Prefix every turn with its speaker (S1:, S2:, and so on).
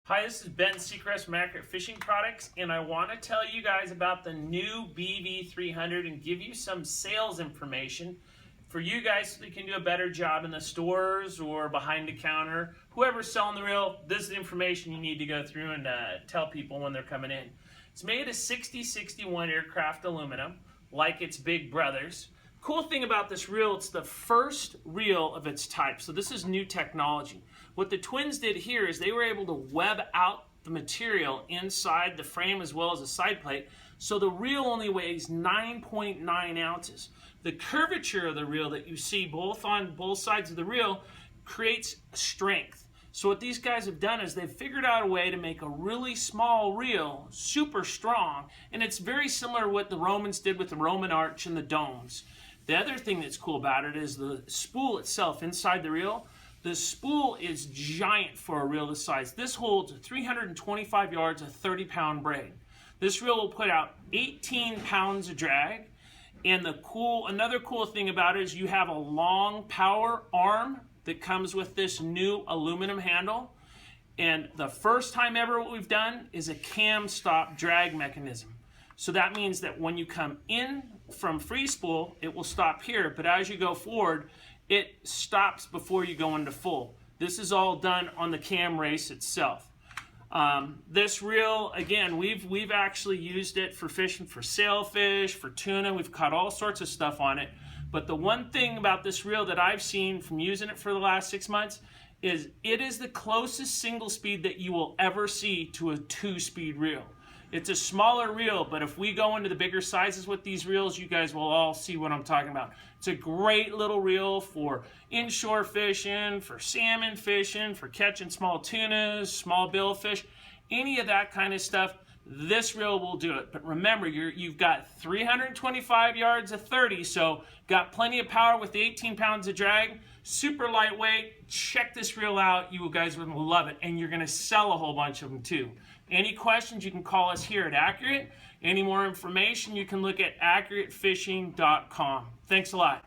S1: Hi, this is Ben Seacrest from Accurate Fishing Products, and I want to tell you guys about the new BV300 and give you some sales information for you guys so you can do a better job in the stores or behind the counter. Whoever's selling the reel, this is the information you need to go through and tell people when they're coming in. It's made of 6061 aircraft aluminum, like its big brothers. Cool thing about this reel, it's the first reel of its type, so this is new technology. What the twins did here is they were able to web out the material inside the frame as well as the side plate, so the reel only weighs 9.9 ounces. The curvature of the reel that you see on both sides of the reel creates strength. So what these guys have done is they've figured out a way to make a really small reel super strong, and it's very similar to what the Romans did with the Roman arch and the domes. The other thing that's cool about it is the spool itself inside the reel. The spool is giant for a reel this size. This holds 325 yards of 30-pound braid. This reel will put out 18 pounds of drag. And another cool thing about it is you have a long power arm that comes with this new aluminum handle. And the first time ever what we've done is a cam stop drag mechanism. So that means that when you come in from free spool, it will stop here, but as you go forward, it stops before you go into full. This is all done on the cam race itself. This reel, again, we've actually used it for fishing for sailfish, for tuna. We've caught all sorts of stuff on it. But the one thing about this reel that I've seen from using it for the last 6 months is it is the closest single speed that you will ever see to a 2-speed reel. It's a smaller reel, but if we go into the bigger sizes with these reels, you guys will all see what I'm talking about. It's a great little reel for inshore fishing, for salmon fishing, for catching small tunas, small billfish, any of that kind of stuff. This reel will do it. But remember, you've got 325 yards of 30, so got plenty of power with the 18 pounds of drag. Super lightweight. Check this reel out. You guys would love it, and you're going to sell a whole bunch of them too. Any questions, you can call us here at Accurate. Any more information, you can look at accuratefishing.com. Thanks a lot.